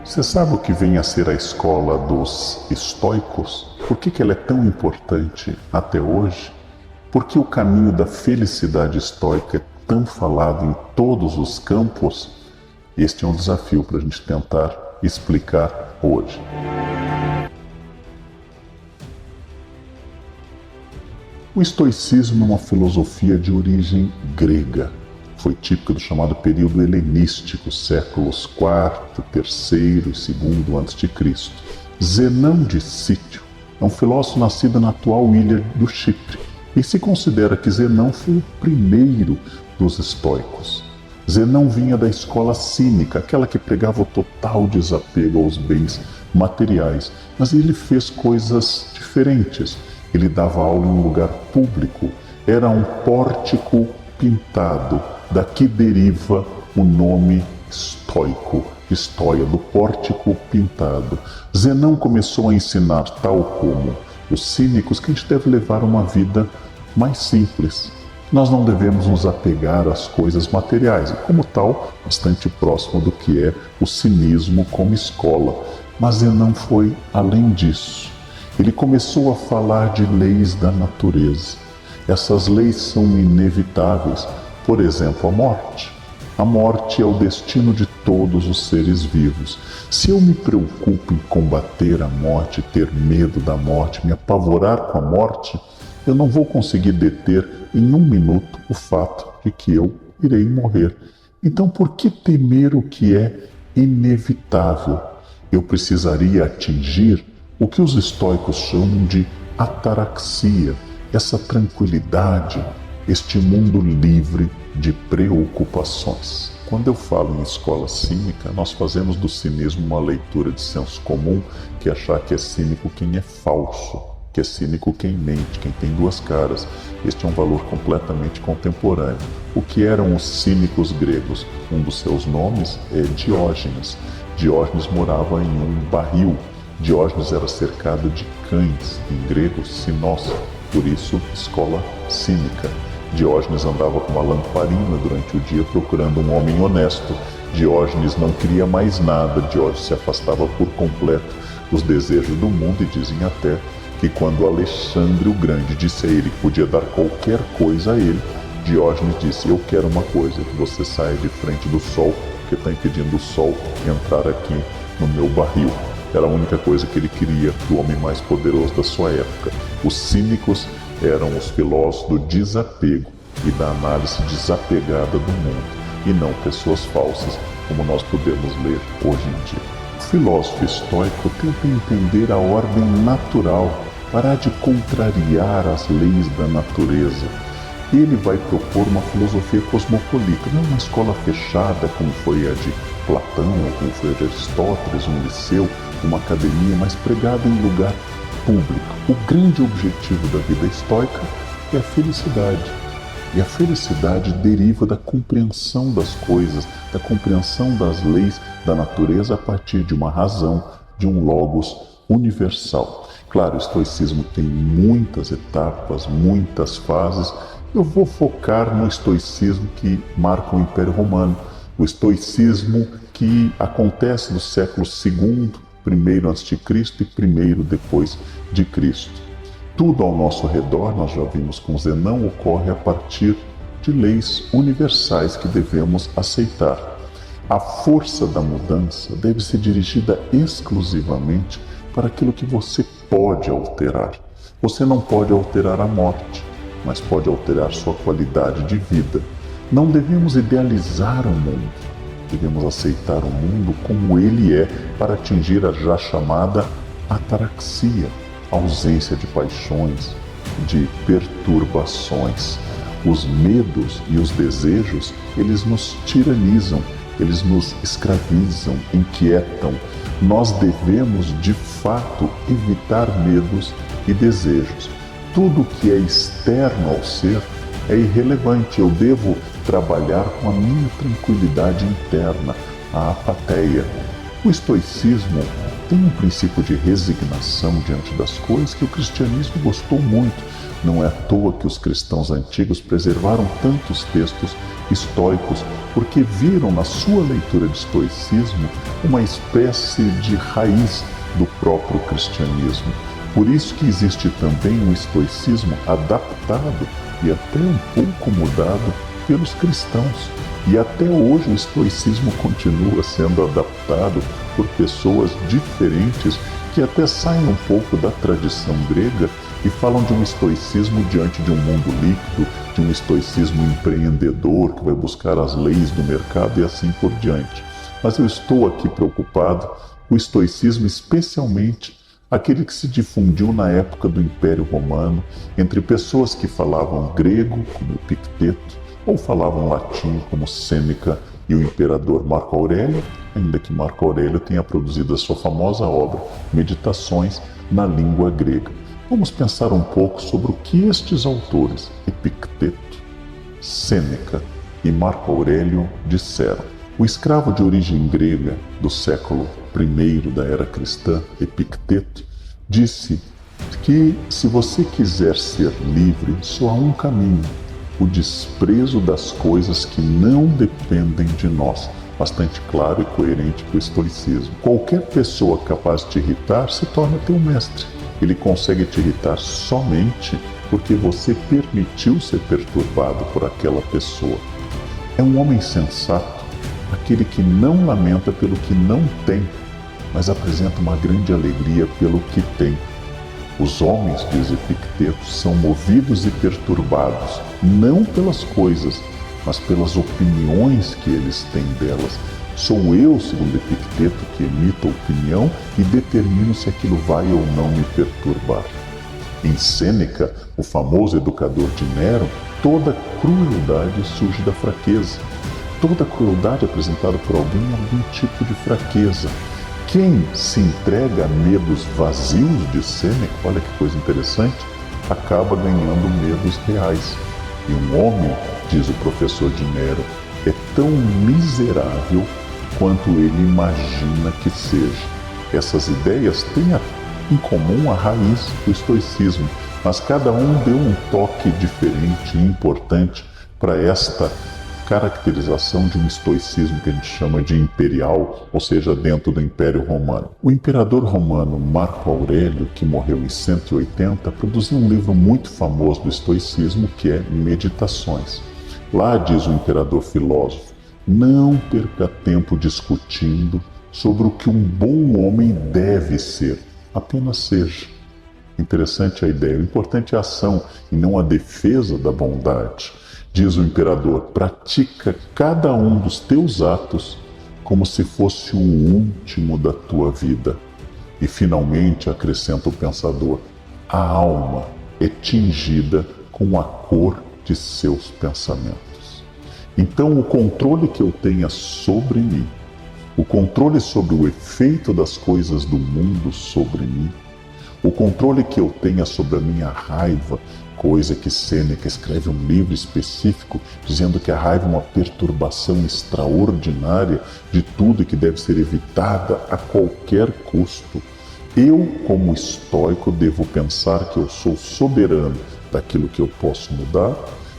Você sabe o que vem a ser a escola dos estoicos? Por que ela é tão importante até hoje? Porque o caminho da felicidade estoica é tão falado em todos os campos? Este é um desafio para a gente tentar explicar hoje. O estoicismo é uma filosofia de origem grega. Foi típica do chamado período helenístico, séculos IV, III e II a.C. Zenão de Cítio é um filósofo nascido na atual ilha do Chipre, e se considera que Zenão foi o primeiro dos estoicos. Zenão vinha da escola cínica, aquela que pregava o total desapego aos bens materiais, mas ele fez coisas diferentes. Ele dava aula em um lugar público, era um pórtico pintado. Daqui deriva o nome estoico, estoia, do pórtico pintado. Zenão começou a ensinar, tal como os cínicos, que a gente deve levar uma vida mais simples. Nós não devemos nos apegar às coisas materiais, e como tal, bastante próximo do que é o cinismo como escola. Mas Zenão foi além disso. Ele começou a falar de leis da natureza. Essas leis são inevitáveis. Por exemplo, a morte. A morte é o destino de todos os seres vivos. Se eu me preocupo em combater a morte, ter medo da morte, me apavorar com a morte, eu não vou conseguir deter em um minuto o fato de que eu irei morrer. Então, por que temer o que é inevitável? Eu precisaria atingir o que os estoicos chamam de ataraxia, essa tranquilidade, este mundo livre de preocupações. Quando eu falo em escola cínica, nós fazemos do cinismo uma leitura de senso comum, que é achar que é cínico quem é falso, que é cínico quem mente, quem tem duas caras. Este é um valor completamente contemporâneo. O que eram os cínicos gregos? Um dos seus nomes é Diógenes. Diógenes morava em um barril. Diógenes era cercado de cães, em grego, sinós, por isso escola cínica. Diógenes andava com uma lamparina durante o dia procurando um homem honesto. Diógenes não queria mais nada, Diógenes se afastava por completo dos desejos do mundo, e dizem até que quando Alexandre o Grande disse a ele que podia dar qualquer coisa a ele, Diógenes disse: eu quero uma coisa, que você saia de frente do sol, porque está impedindo o sol entrar aqui no meu barril. Era a única coisa que ele queria do homem mais poderoso da sua época. Os cínicos eram os filósofos do desapego e da análise desapegada do mundo, e não pessoas falsas, como nós podemos ler hoje em dia. O filósofo estoico tenta entender a ordem natural, parar de contrariar as leis da natureza. Ele vai propor uma filosofia cosmopolita, não uma escola fechada como foi a de Platão, ou como foi a de Aristóteles, um liceu, uma academia, mas pregada em lugar público. O grande objetivo da vida estoica é a felicidade. E a felicidade deriva da compreensão das coisas, da compreensão das leis da natureza a partir de uma razão, de um logos universal. Claro, o estoicismo tem muitas etapas, muitas fases. Eu vou focar no estoicismo que marca o Império Romano, o estoicismo que acontece no século II, primeiro antes de Cristo e primeiro depois de Cristo. Tudo ao nosso redor, nós já vimos com Zenão, ocorre a partir de leis universais que devemos aceitar. A força da mudança deve ser dirigida exclusivamente para aquilo que você pode alterar. Você não pode alterar a morte, mas pode alterar sua qualidade de vida. Não devemos idealizar o mundo, devemos aceitar o mundo como ele é para atingir a já chamada ataraxia, ausência de paixões, de perturbações. Os medos e os desejos, eles nos tiranizam, eles nos escravizam, inquietam. Nós devemos, de fato, evitar medos e desejos. Tudo que é externo ao ser é irrelevante. Eu devo trabalhar com a minha tranquilidade interna, a apateia. O estoicismo tem um princípio de resignação diante das coisas que o cristianismo gostou muito. Não é à toa que os cristãos antigos preservaram tantos textos estoicos, porque viram na sua leitura de estoicismo uma espécie de raiz do próprio cristianismo. Por isso que existe também um estoicismo adaptado e até um pouco mudado pelos cristãos. E até hoje o estoicismo continua sendo adaptado por pessoas diferentes que até saem um pouco da tradição grega e falam de um estoicismo diante de um mundo líquido, de um estoicismo empreendedor que vai buscar as leis do mercado e assim por diante. Mas eu estou aqui preocupado com o estoicismo, especialmente aquele que se difundiu na época do Império Romano entre pessoas que falavam grego, como Epicteto, ou falavam latim, como Sêneca e o imperador Marco Aurélio, ainda que Marco Aurélio tenha produzido a sua famosa obra Meditações na língua grega. Vamos pensar um pouco sobre o que estes autores, Epicteto, Sêneca e Marco Aurélio, disseram. O escravo de origem grega do século I da era cristã, Epicteto, disse que se você quiser ser livre, só há um caminho: o desprezo das coisas que não dependem de nós. Bastante claro e coerente com o estoicismo. Qualquer pessoa capaz de te irritar se torna teu mestre. Ele consegue te irritar somente porque você permitiu ser perturbado por aquela pessoa. É um homem sensato aquele que não lamenta pelo que não tem, mas apresenta uma grande alegria pelo que tem. Os homens, diz Epicteto, são movidos e perturbados, não pelas coisas, mas pelas opiniões que eles têm delas. Sou eu, segundo Epicteto, que emito a opinião e determino se aquilo vai ou não me perturbar. Em Sêneca, o famoso educador de Nero, toda crueldade surge da fraqueza. Toda crueldade apresentada por alguém é algum tipo de fraqueza. Quem se entrega a medos vazios de Sêneca, olha que coisa interessante, acaba ganhando medos reais. E um homem, diz o professor de Nero, é tão miserável quanto ele imagina que seja. Essas ideias têm em comum a raiz do estoicismo, mas cada um deu um toque diferente e importante para esta caracterização de um estoicismo que a gente chama de imperial, ou seja, dentro do Império Romano. O imperador romano Marco Aurélio, que morreu em 180, produziu um livro muito famoso do estoicismo, que é Meditações. Lá diz o imperador filósofo: não perca tempo discutindo sobre o que um bom homem deve ser, apenas seja. Interessante a ideia, o importante é a ação e não a defesa da bondade. Diz o imperador: pratica cada um dos teus atos como se fosse o último da tua vida. E finalmente acrescenta o pensador: a alma é tingida com a cor de seus pensamentos. Então o controle que eu tenha sobre mim, o controle sobre o efeito das coisas do mundo sobre mim, o controle que eu tenha sobre a minha raiva, coisa que Sêneca escreve um livro específico dizendo que a raiva é uma perturbação extraordinária de tudo e que deve ser evitada a qualquer custo. Eu, como estoico, devo pensar que eu sou soberano daquilo que eu posso mudar,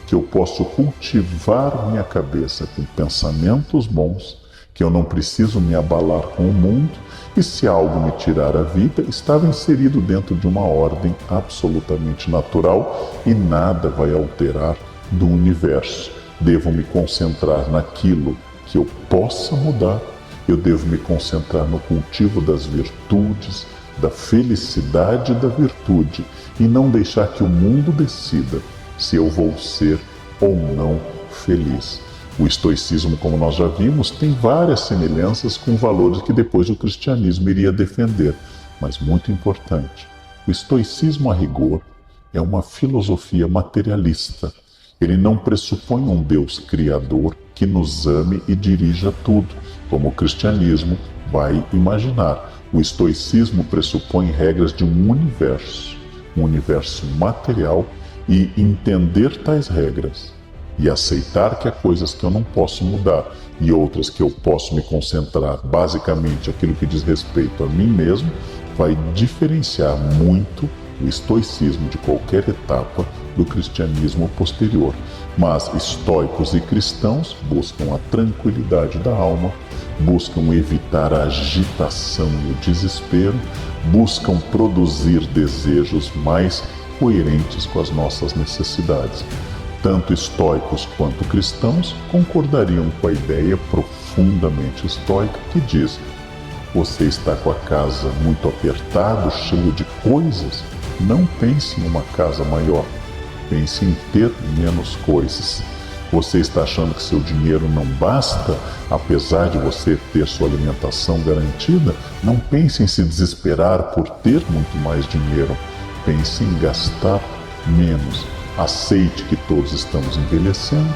que eu posso cultivar minha cabeça com pensamentos bons, que eu não preciso me abalar com o mundo, e se algo me tirar a vida, estava inserido dentro de uma ordem absolutamente natural e nada vai alterar do universo. Devo me concentrar naquilo que eu possa mudar, eu devo me concentrar no cultivo das virtudes, da felicidade e da virtude, e não deixar que o mundo decida se eu vou ser ou não feliz. O estoicismo, como nós já vimos, tem várias semelhanças com valores que depois o cristianismo iria defender. Mas muito importante, o estoicismo a rigor é uma filosofia materialista. Ele não pressupõe um Deus criador que nos ame e dirija tudo, como o cristianismo vai imaginar. O estoicismo pressupõe regras de um universo material, e entender tais regras e aceitar que há coisas que eu não posso mudar e outras que eu posso me concentrar basicamente aquilo que diz respeito a mim mesmo, vai diferenciar muito o estoicismo de qualquer etapa do cristianismo posterior. Mas estoicos e cristãos buscam a tranquilidade da alma, buscam evitar a agitação e o desespero, buscam produzir desejos mais coerentes com as nossas necessidades. Tanto estoicos quanto cristãos concordariam com a ideia profundamente estoica que diz: você está com a casa muito apertada, cheio de coisas? Não pense em uma casa maior, pense em ter menos coisas. Você está achando que seu dinheiro não basta, apesar de você ter sua alimentação garantida? Não pense em se desesperar por ter muito mais dinheiro. Pense em gastar menos. Aceite que todos estamos envelhecendo,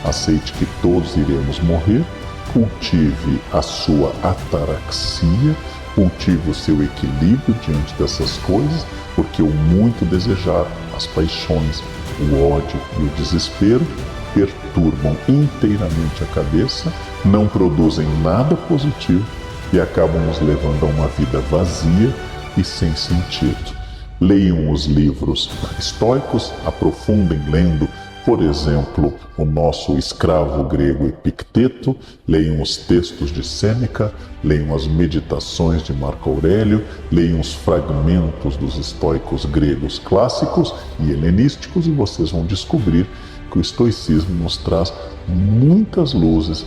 aceite que todos iremos morrer, cultive a sua ataraxia, cultive o seu equilíbrio diante dessas coisas, porque o muito desejar, as paixões, o ódio e o desespero perturbam inteiramente a cabeça, não produzem nada positivo e acabam nos levando a uma vida vazia e sem sentido. Leiam os livros estoicos, aprofundem lendo, por exemplo, o nosso escravo grego Epicteto, leiam os textos de Sêneca, leiam as meditações de Marco Aurélio, leiam os fragmentos dos estoicos gregos clássicos e helenísticos e vocês vão descobrir que o estoicismo nos traz muitas luzes